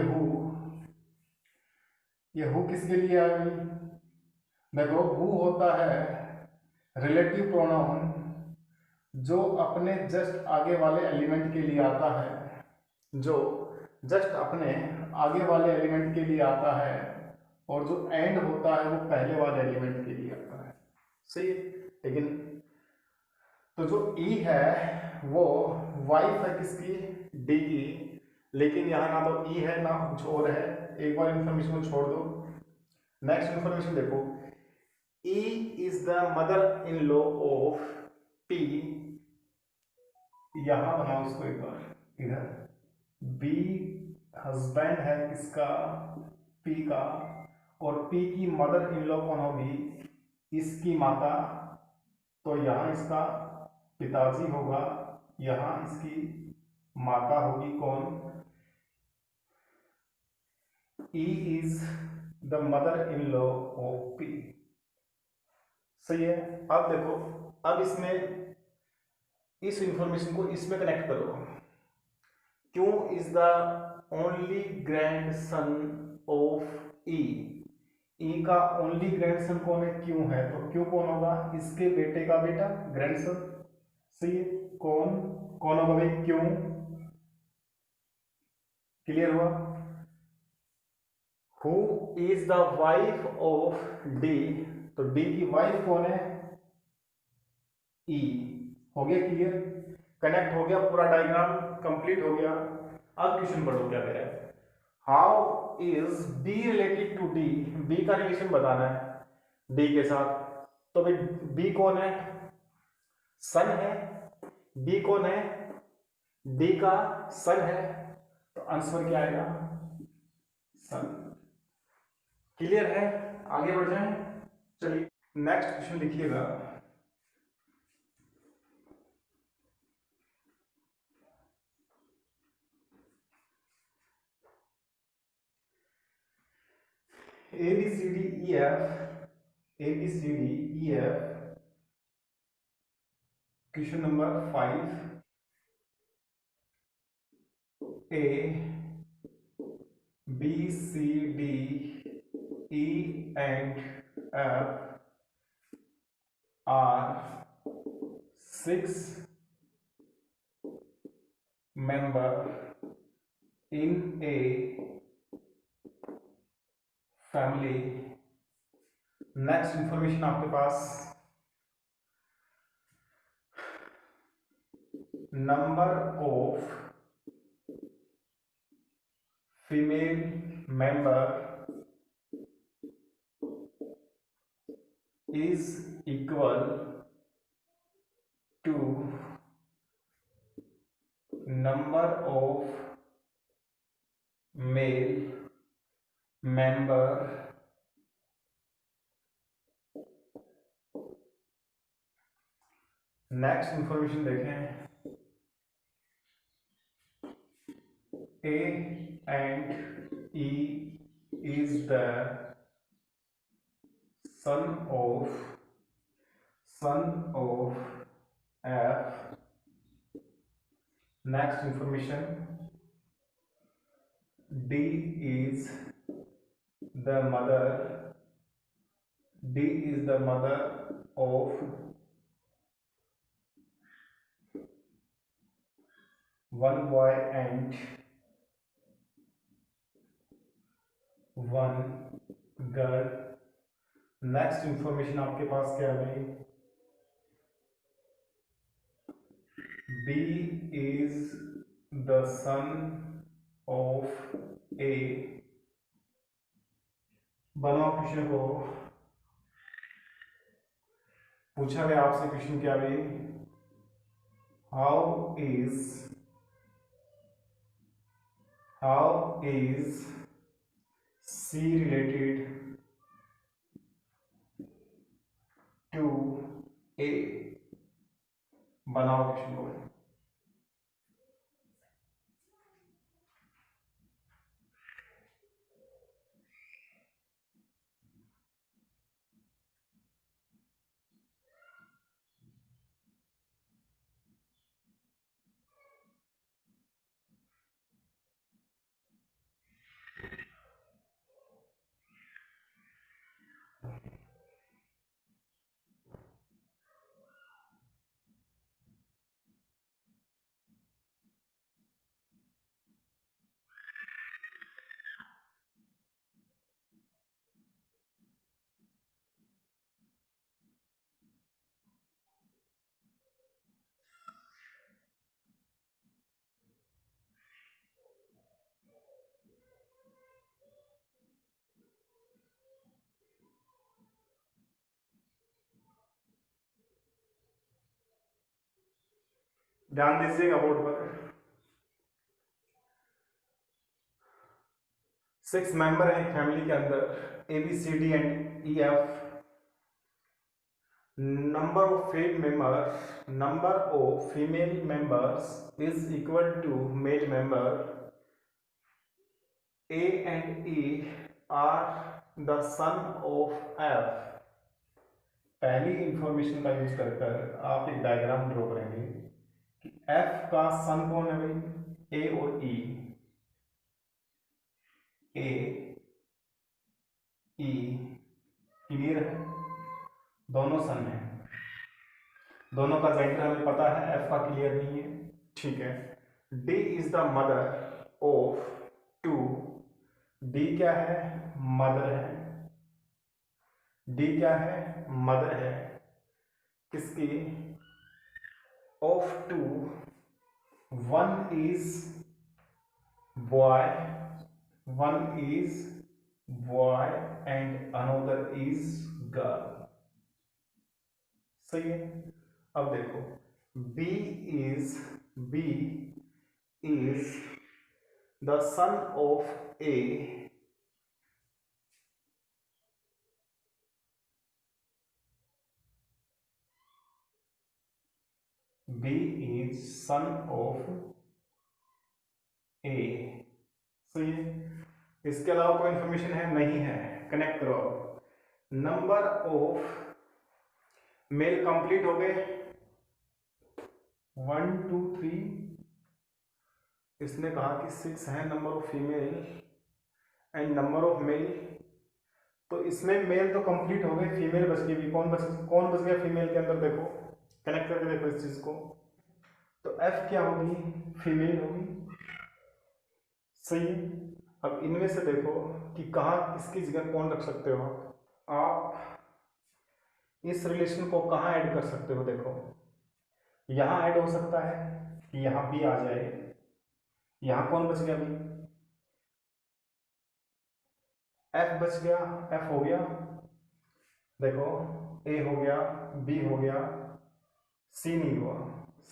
हु किसके लिए आ गई, देखो हु होता है रिलेटिव प्रोनाउन जो अपने जस्ट आगे वाले एलिमेंट के लिए आता है, जो जस्ट अपने आगे वाले एलिमेंट के लिए आता है, और जो एंड होता है वो पहले वाले एलिमेंट के लिए आता है, सही है। लेकिन तो जो ई है वो वाइफ है किसकी, डी की, लेकिन यहाँ ना तो ई है ना कुछ और है, एक बार इंफॉर्मेशन को छोड़ दो। नेक्स्ट इंफॉर्मेशन देखो, ई is the mother in law of P, यहां बनाओ इसको एक बार, इधर बी हस्बैंड है किसका, पी का, और पी की मदर इन लॉ कौन होगी, इसकी माता, तो यहां इसका पिताजी होगा, यहां इसकी माता होगी कौन, ई is the mother in law of P, सही है। अब देखो, अब इसमें इस इंफॉर्मेशन को इसमें कनेक्ट करो, Q is the only grandson of E, E का ओनली ग्रैंडसन कौन है, क्यों है, तो क्यों कौन होगा, इसके बेटे का बेटा, ग्रैंडसन, सही है। कौन कौन होगा भाई, क्यों, क्लियर हुआ। Who is the wife of D, तो डी की वाइफ कौन है, ई, हो गया क्लियर, कनेक्ट हो गया, पूरा डायग्राम कंप्लीट हो गया। अब क्वेश्चन पढ़ो क्या कह रहा है, how is B related to D, B का रिलेशन बताना है डी के साथ, तो भाई बी कौन है, सन है, बी कौन है, डी का सन है, तो आंसर क्या आएगा, सन, क्लियर है। आगे बढ़ जाएं, चलिए नेक्स्ट क्वेश्चन लिखिएगा, A B C D E F, A B C D E F, question number 5, A B C D E and F are 6 member in a family। Next information आपके पास, number of female member is equal to number of male member next information देखें, A and E is the son of F। next information, D is the mother of one boy and one girl। Next information आपके पास क्या है, B is the son of A। बनाओ क्वेश्चन को, पूछा गया आपसे क्वेश्चन क्या भी, how is C related to A। बनाओ क्वेश्चन को, ध्यान दीजिएगा बोर्ड पर। 6 मेंबर हैं फैमिली के अंदर, A B C D and E F. number of female members is equal to male member. A and E are the son of F. पहली इंफॉर्मेशन का यूज कर आप एक डायग्राम ड्रॉ करेंगे कि F का सन कौन है भाई, A और E। A E क्लियर है, दोनों सन है, दोनों का जेंडर हमें पता है, F का क्लियर नहीं है, ठीक है। D is the mother of 2। D क्या है, मदर है। D क्या है, मदर है किसकी, of 2। One is boy, one is boy and another is girl. सही है। अब देखो B is the son of A। B is son of A। सही है। इसके अलावा कोई इंफॉर्मेशन है, नहीं है, कनेक्ट करो। नंबर ऑफ मेल कंप्लीट हो गए, 1 2 3। इसने कहा कि 6 है number of female and number of male, तो इसमें मेल तो कंप्लीट हो गए, फीमेल बच गई भी। कौन बच गया फीमेल के अंदर, देखो कनेक्ट करके देखो इस चीज को। तो F क्या होगी, फीमेल होगी। सही है। अब इनमें से देखो कि कहाँ किसकी जगह कौन रख सकते हो आप इस रिलेशन को कहाँ ऐड कर सकते हो। देखो यहाँ ऐड हो सकता है कि यहाँ भी आ जाए। यहाँ कौन बच गया भाई, F बच गया, F हो गया। देखो A हो गया, B हो गया, C नहीं हुआ,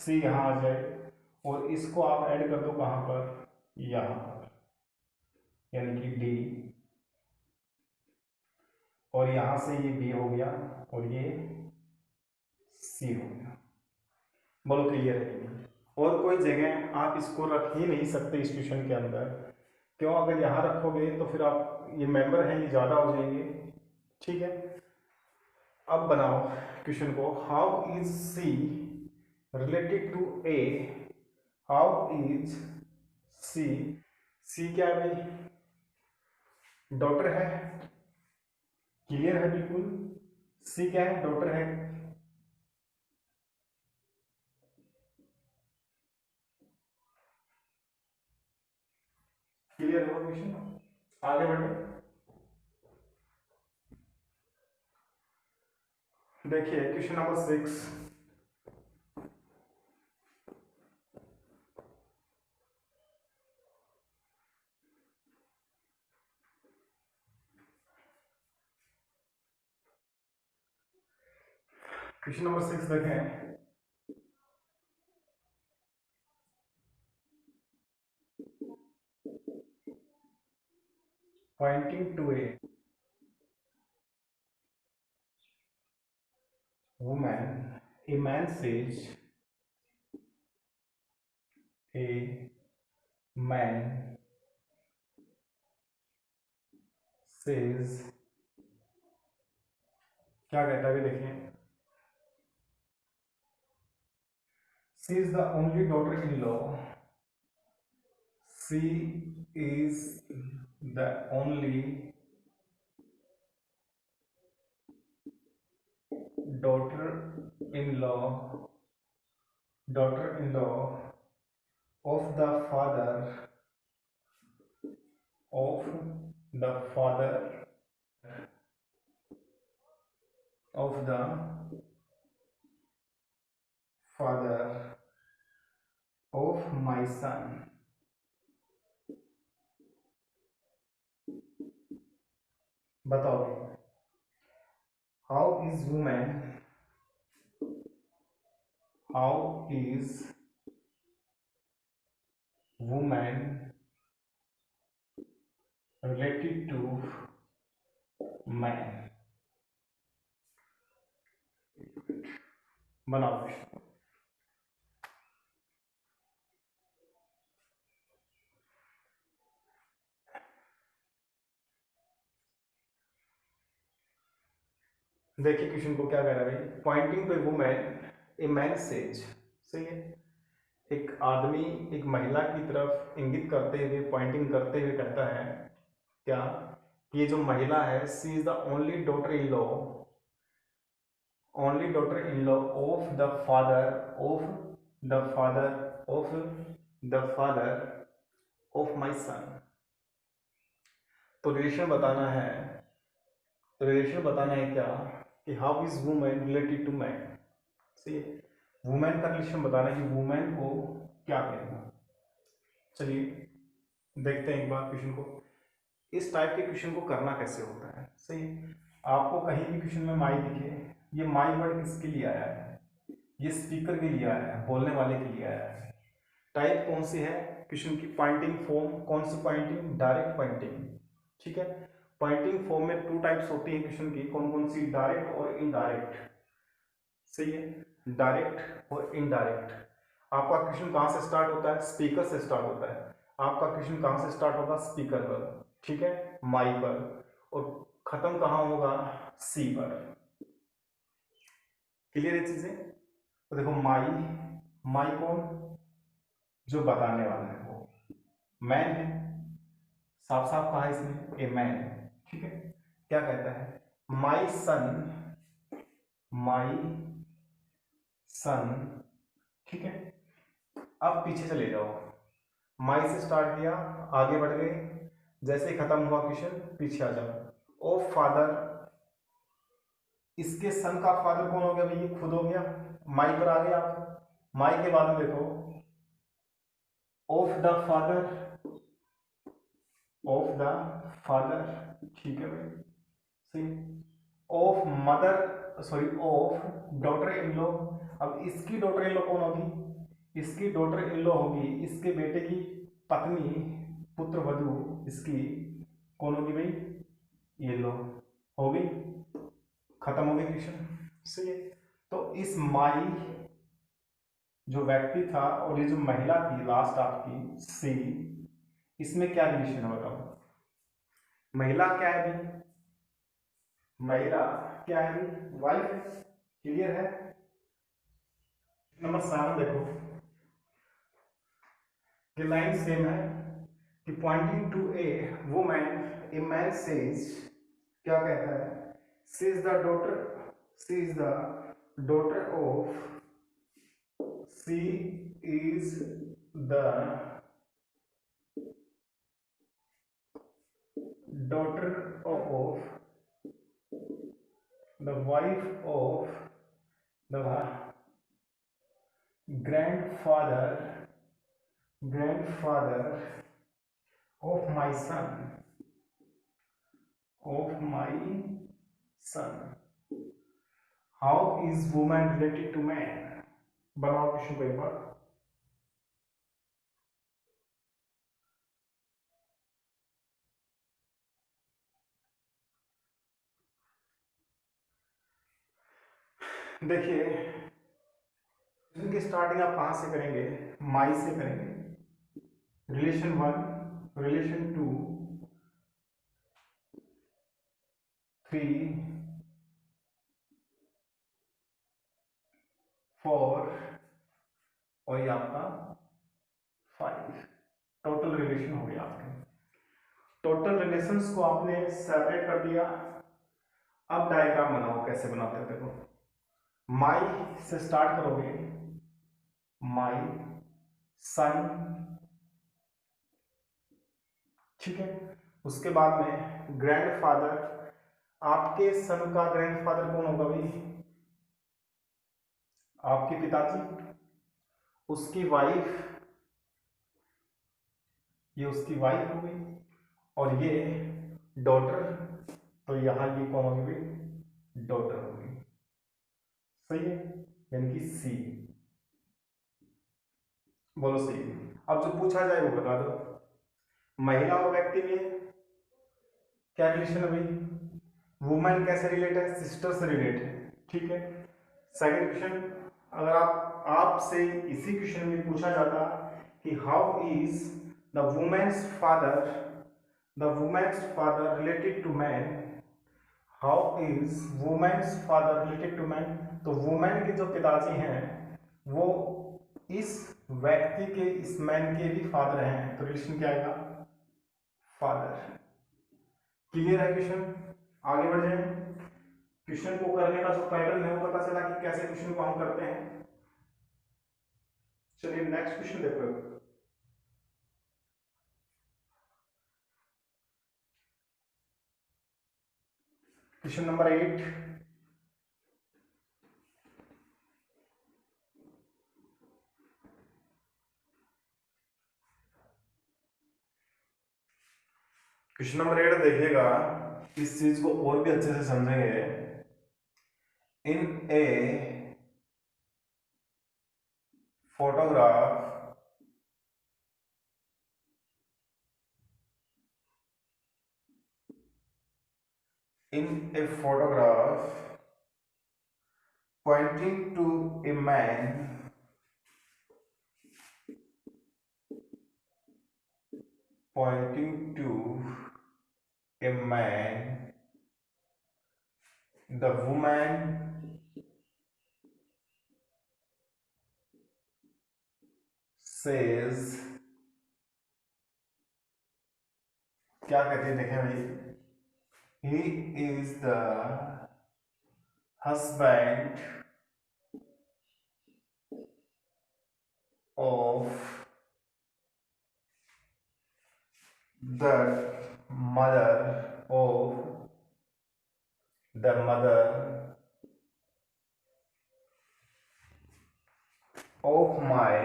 C यहाँ आ जाए और इसको आप ऐड कर दो कहाँ पर, यहाँ पर, यानी कि D। और यहां से ये B हो गया और ये C हो गया। बोलो क्लियर है। और कोई जगह आप इसको रख ही नहीं सकते इस क्वेश्चन के अंदर, क्यों, अगर यहाँ रखोगे तो फिर आप ये मेंबर हैं ये ज़्यादा हो जाएंगे, ठीक है। अब बनाओ क्वेश्चन को, how is C related to A। How is C क्या है भाई, डॉटर है, क्लियर है बिल्कुल। C क्या है, डॉटर है। क्लियर हुआ क्वेश्चन, आगे बढ़े। देखिए क्वेश्चन नंबर 6। क्वेश्चन नंबर 6 देखें। pointing to a man says, a man says, क्या कहता है देखिए, she is the only daughter-in-law, she is the only daughter-in-law of the father of the father of the father of my son। बताओ, how is woman, how is woman related to man. बनाओ। देखिए क्वेश्चन को क्या कह रहा है भाई, pointing to a woman a man says. सही है, एक आदमी एक महिला की तरफ इंगित करते हुए, पॉइंटिंग करते हुए कहता है क्या, ये जो महिला है C is the only daughter in law of the father of the father of the father of my son. तो रिलेशन बताना है क्या कि how is women related to man. सही है, वुमेन का रिलेशन बताना है कि वुमेन को क्या कहना। चलिए देखते हैं एक बार क्वेश्चन को, इस टाइप के क्वेश्चन को करना कैसे होता है। सही है, आपको कहीं भी क्वेश्चन में माई दिखे, ये माई वर्ड किसके लिए आया है, ये स्पीकर के लिए आया है, बोलने वाले के लिए आया है। टाइप कौन सी है क्वेश्चन की, पॉइंटिंग फॉर्म, कौन सी पॉइंटिंग, डायरेक्ट पॉइंटिंग। ठीक है, पॉइंटिंग फॉर्म में 2 टाइप्स होती है क्वेश्चन की, कौन कौन सी, डायरेक्ट और इनडायरेक्ट। सही है, डायरेक्ट और इनडायरेक्ट। आपका क्वेश्चन कहाँ से स्टार्ट होता है, स्पीकर से स्टार्ट होता है। आपका क्वेश्चन कहाँ से स्टार्ट होगा, स्पीकर पर, ठीक है, माई पर, और खत्म कहाँ होगा, सी पर। क्लियर है चीजें। तो देखो माई, माई कौन, जो बताने वाला है वो मैन है, साफ साफ कहा इसने ए मैन। ठीक है, क्या कहता है, माई सन। ठीक है, अब पीछे चले जाओ, माई से स्टार्ट किया, आगे बढ़ गए, जैसे खत्म हुआ क्वेश्चन पीछे आ जाओ। ओ फादर, इसके सन का फादर कौन हो गया भाई, ये खुद हो गया, माई पर आ गया आप। माई के बाद में देखो ऑफ द फादर, ठीक है भाई, सही। Of mother, sorry of daughter in law. अब इसकी डॉटर इन लॉ कौन होगी, इसकी डॉटर इन लॉ होगी इसके बेटे की पत्नी, पुत्र वधु इसकी कौन होगी भाई, ये लो, हो गई, खत्म हो गई क्वेश्चन। सही है, तो इस माई जो व्यक्ति था और ये जो महिला थी लास्ट आपकी सी, इसमें क्या रिलेशन है बताओ। महिला क्या है भाई, महिला क्या है भाई, वाइफ है। क्लियर है। नंबर 7 देखो कि लाइन सेम है कि pointing to a woman a man says, क्या कहता है, C is the daughter of C is the daughter of the wife of the grandfather of my son. How is woman related to man? बनाओ क्वेश्चन को एक बार। देखिए इनकी स्टार्टिंग आप कहां से करेंगे, माई से करेंगे। रिलेशन 1, रिलेशन 2, 3, 4 और ये आपका 5। टोटल रिलेशन हो गया आपके। टोटल रिलेशंस को आपने सेपरेट कर दिया। अब डायग्राम बनाओ, कैसे बनाते हैं देखो। माई से स्टार्ट करोगे, माई सन, ठीक है, उसके बाद में ग्रैंडफादर, आपके सन का ग्रैंडफादर कौन होगा भाई, आपके पिताजी, उसकी वाइफ, ये उसकी वाइफ हो गई, और ये डॉटर, तो यहां ये कौन होगी भाई, डॉटर होगी। सही है, यानी कि सी। बोलो सही। अब जो पूछा जाए वो बता दो। महिला और व्यक्ति में क्या रिलेशन है भाई? वुमेन कैसे रिलेट है? सिस्टर से रिलेट है। ठीक है। सेकंड क्वेश्चन, अगर आपसे इसी क्वेश्चन में पूछा जाता कि how is the woman's father related to man, how is woman's father related to man, तो वुमेन के जो पिताजी हैं वो इस व्यक्ति के, इस मैन के भी फादर हैं, तो रिलेशन क्या आएगा? फादर। क्लियर है क्वेश्चन? आगे बढ़ जाए। क्वेश्चन को करने का जो पैटर्न है वो पता चला कि कैसे क्वेश्चन को हम करते हैं। चलिए नेक्स्ट क्वेश्चन देखो। क्वेश्चन नंबर 8, क्वेश्चन नंबर 8 देखिएगा, इस चीज को और भी अच्छे से समझेंगे। In a photograph pointing to a man, the woman says, क्या कहती है देखें भाई, he is the husband of the mother of my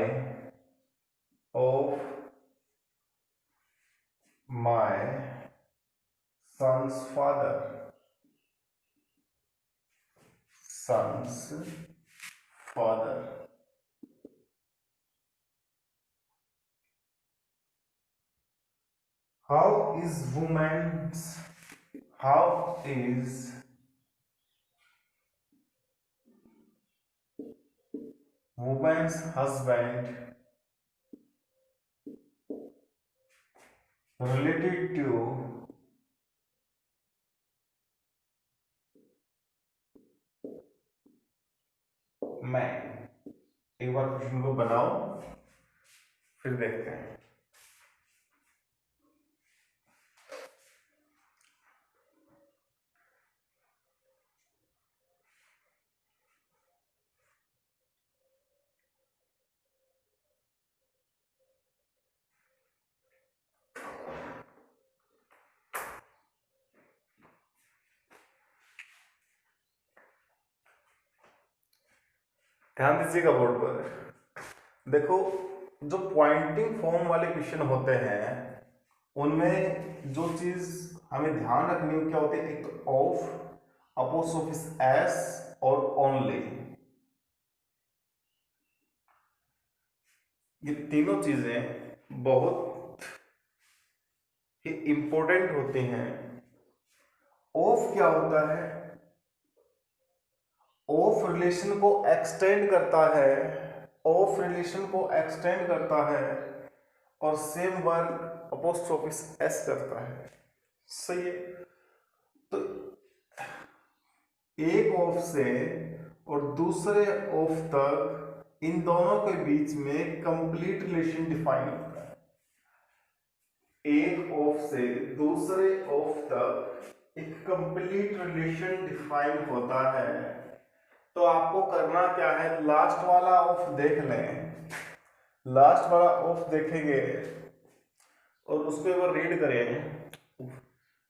son's father. How is woman's husband related to man? एक बार क्वेश्चन को बनाओ फिर देखते हैं। ध्यान दीजिएगा बोर्ड पर। देखो, जो पॉइंटिंग फॉर्म वाले क्वेश्चन होते हैं उनमें जो चीज हमें ध्यान रखनी है क्या होती है, एक तो ऑफ, अपोस्ट्रोफिस एस और ओनली, ये तीनों चीजें बहुत ही इंपॉर्टेंट होती हैं। ऑफ क्या होता है? ऑफ रिलेशन को एक्सटेंड करता है, और सेम वर्क अपोस्ट्रोफिस एस करता है। सही है। तो एक ऑफ से और दूसरे ऑफ तक, इन दोनों के बीच में कंप्लीट रिलेशन डिफाइन होता है। एक ऑफ से दूसरे ऑफ तक एक कंप्लीट रिलेशन डिफाइन होता है। तो आपको करना क्या है, लास्ट वाला ऑफ देख लें, लास्ट वाला ऑफ देखेंगे और उसको एक बार रीड करें।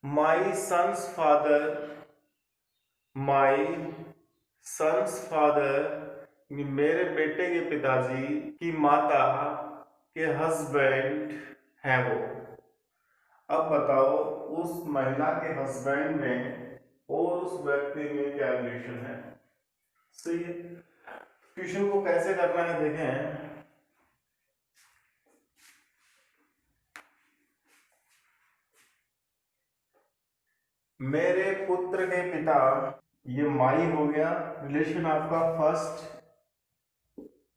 माई सन्स फादर, मेरे बेटे के पिताजी की माता के हस्बैंड हैं वो। अब बताओ उस महिला के हस्बैंड में और उस व्यक्ति में क्या रिलेशन है? सही है। क्वेश्चन को कैसे करना है देखें। मेरे पुत्र के पिता, ये माई हो गया, रिलेशन आपका फर्स्ट।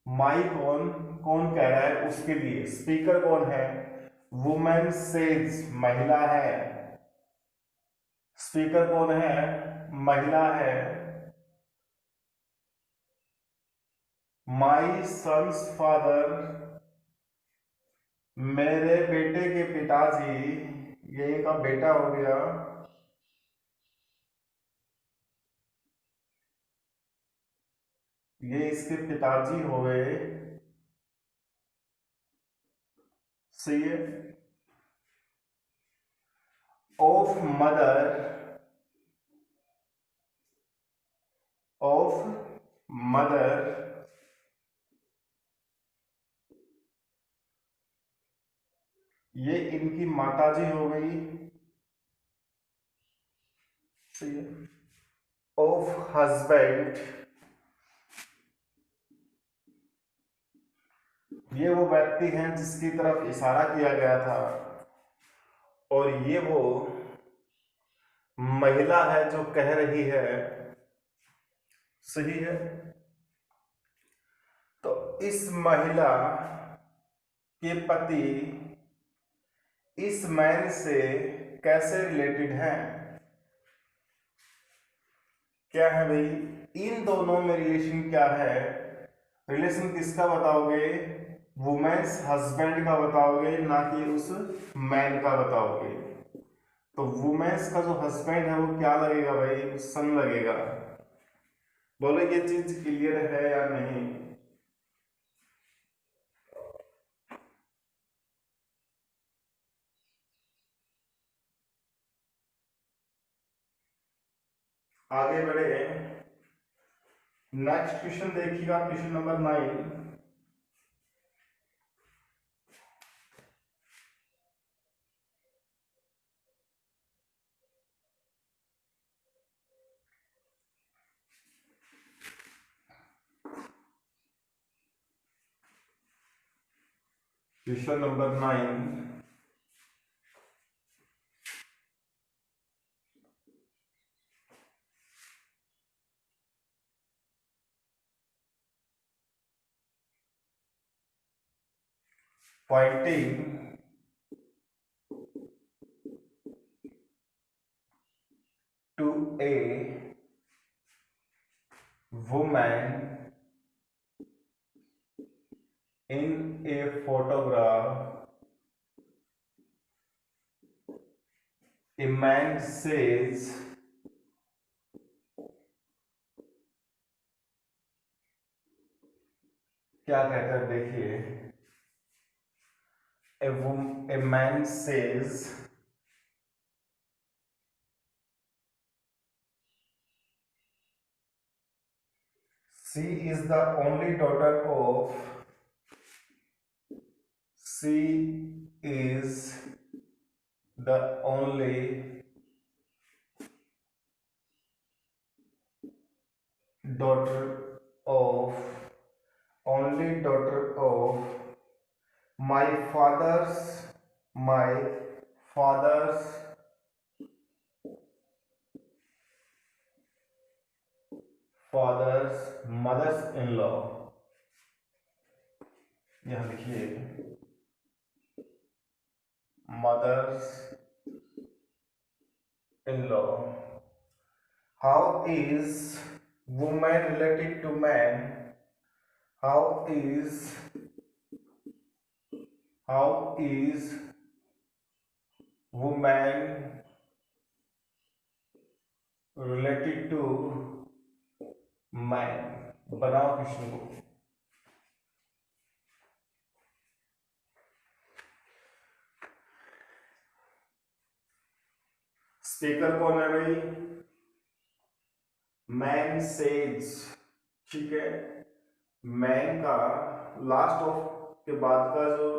माई कौन कौन कह रहा है उसके लिए, स्पीकर कौन है, वुमेन सेज, महिला है। स्पीकर कौन है, महिला है। माई सन्स फादर, मेरे बेटे के पिताजी, ये का बेटा हो गया। ये इसके पिताजी हो गए। सही है। ऑफ मदर, ऑफ मदर, ये इनकी माताजी हो गई। सही है। ऑफ हस्बैंड, ये वो व्यक्ति हैं जिसकी तरफ इशारा किया गया था, और ये वो महिला है जो कह रही है। सही है। तो इस महिला के पति इस मैन से कैसे रिलेटेड हैं? क्या है भाई, इन दोनों में रिलेशन क्या है? रिलेशन किसका बताओगे? वुमेन्स हस्बैंड का बताओगे, ना कि उस मैन का बताओगे। तो वुमेन्स का जो हस्बैंड है वो क्या लगेगा भाई? सन लगेगा। बोलो ये चीज क्लियर है या नहीं? आगे बढ़े। नेक्स्ट क्वेश्चन देखिएगा, question number 9। Question number 9। Pointing to a woman in a photograph, a man says, क्या कहता है देखिए। A man says, she is the only daughter of, she is the only daughter of, only daughter of my father's, my father's father's mother's in law। यहां लिखिए mother's in law। How is woman related to man? How is woman related to man? बनाओ क्वेश्चन को। स्पीकर कौन है भाई? Man says. ठीक है। मैन का लास्ट ऑफ के बाद का जो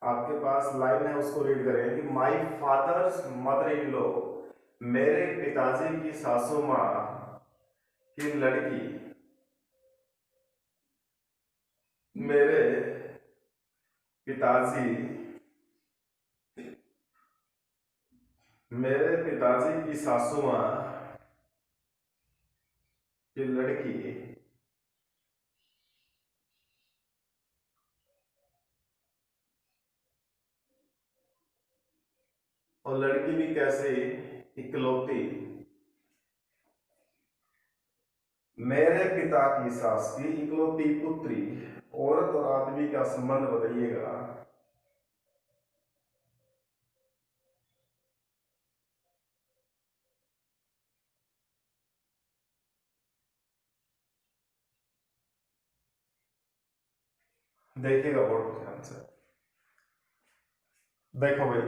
आपके पास लाइन है उसको रीड करें कि my father's mother in law, मेरे पिताजी की सासू माँ की लड़की, मेरे पिताजी मेरे पिताजी की सासू माँ की लड़की और लड़की भी कैसे इकलौती मेरे पिता की सास की इकलौती पुत्री। औरत और आदमी का संबंध बताइएगा। देखिएगा बोर्ड को ध्यान से। देखो भाई,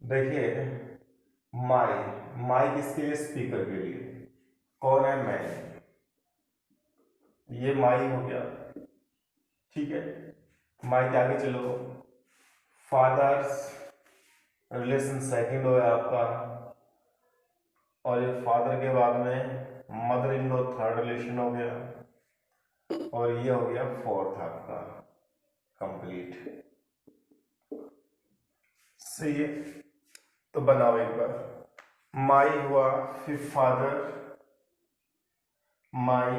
देखिए, माई, माई किसके लिए? स्पीकर के लिए। कौन है? मैं। ये माई हो गया, ठीक है। माई के आगे चलो, फादर्स रिलेशन सेकंड हो आपका, और ये फादर के बाद में mother in law third relation हो गया, और ये हो गया फोर्थ आपका कंप्लीट। सही है, तो बनाओ एक बार। माई हुआ, फिर father, my,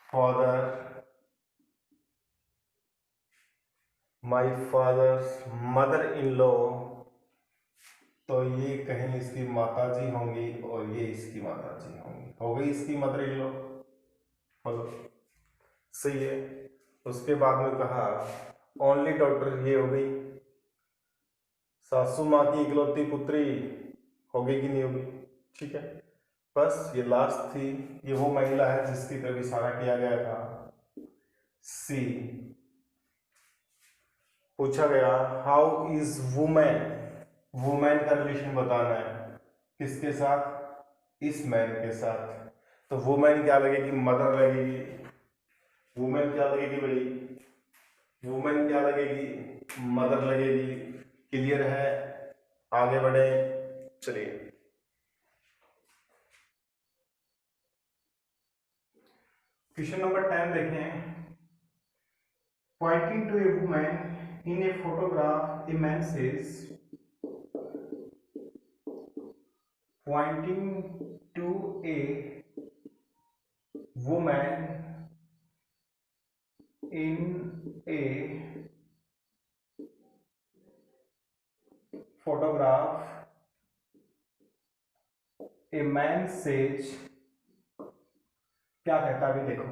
father, my father's mother in law, तो ये कहीं इसकी माता जी होंगी और ये इसकी माता जी होंगी। हो गई इसकी मदर इन लॉ, बोलो सही है। उसके बाद में कहा ओनली डॉटर, ये हो गई सासू माँ की इकलौती पुत्री। होगी कि नहीं होगी? ठीक है, बस ये लास्ट थी। ये वो महिला है जिसकी तरफ इशारा किया गया था। सी, पूछा गया हाउ इज वुमेन, वुमेन का रिलेशन बताना है किसके साथ? इस मैन के साथ। तो वुमेन क्या लगेगी? मदर लगेगी। वुमेन क्या लगेगी भाई? वुमेन क्या लगेगी? मदर लगेगी। क्लियर है? आगे बढ़े, चलिए। क्वेश्चन नंबर 10 देखें। Pointing to a woman in a photograph, a man says, pointing to a woman in a photograph, a man says, क्या कहता है अभी देखो।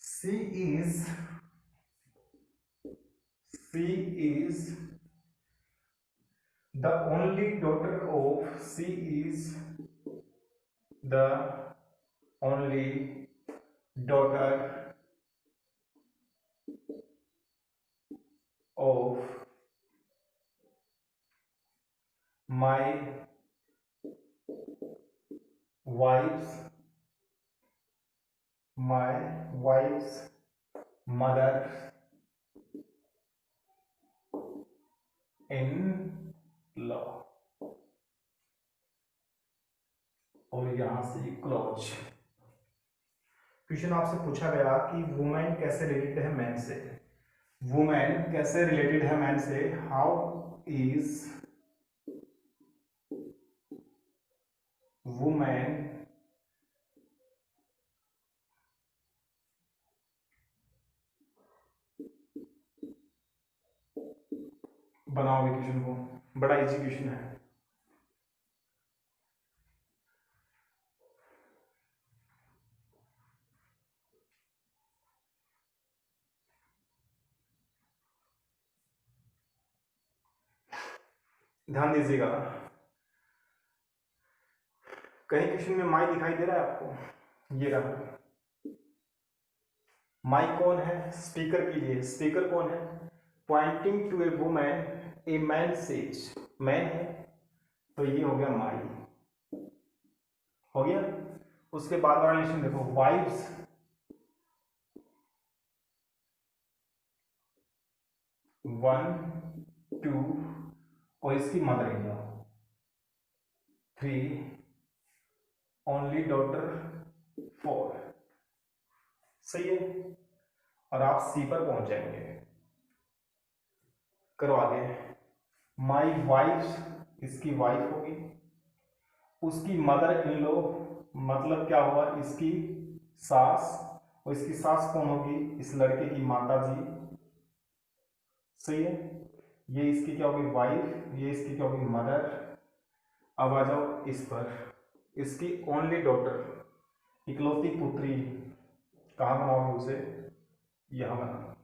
she is the only daughter of, she is the only daughter of my wife's mother in law। और यहां से क्लोज। क्वेश्चन आपसे पूछा गया कि वुमेन कैसे रिलेटेड है मैन से। वुमेन कैसे रिलेटेड है मैन से? हाउ इज वुमेन बनाओ क्वेश्चन को, बड़ा इजी क्वेश्चन है। ध्यान दीजिएगा, कहीं क्वेश्चन में माई दिखाई दे रहा है आपको? ये रहा माई। कौन है? स्पीकर के लिए। स्पीकर कौन है? Pointing to a woman, a man says, man है, तो ये हो गया माई, हो गया। उसके बाद वाला रिलेशन देखो, वाइफ्स, वन, टू, और इसकी mother in law, three, only daughter, four. सही है। और आप सी पर पहुंच जाएंगे। करो आगे। माई वाइफ, इसकी वाइफ होगी। उसकी मदर इन लॉ मतलब क्या हुआ, इसकी सास। और इसकी सास कौन होगी, इस लड़के की माता जी। सही है। ये इसकी क्या होगी, वाइफ। ये इसकी क्या होगी, मदर। अब आ जाओ इस पर, इसकी ओनली डॉटर, इकलौती पुत्री। कहाँ बनाओगे उसे, यहां बनाओ।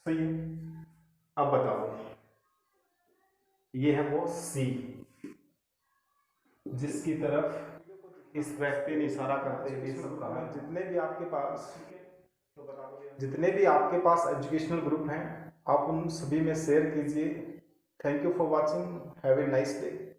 सही है। अब बताओ, ये है वो सी जिसकी तरफ इस व्यक्ति ने इशारा करते हुए सब कहा। जितने भी आपके पास एजुकेशनल ग्रुप हैं, आप उन सभी में शेयर कीजिए। Thank you for watching, have a nice day.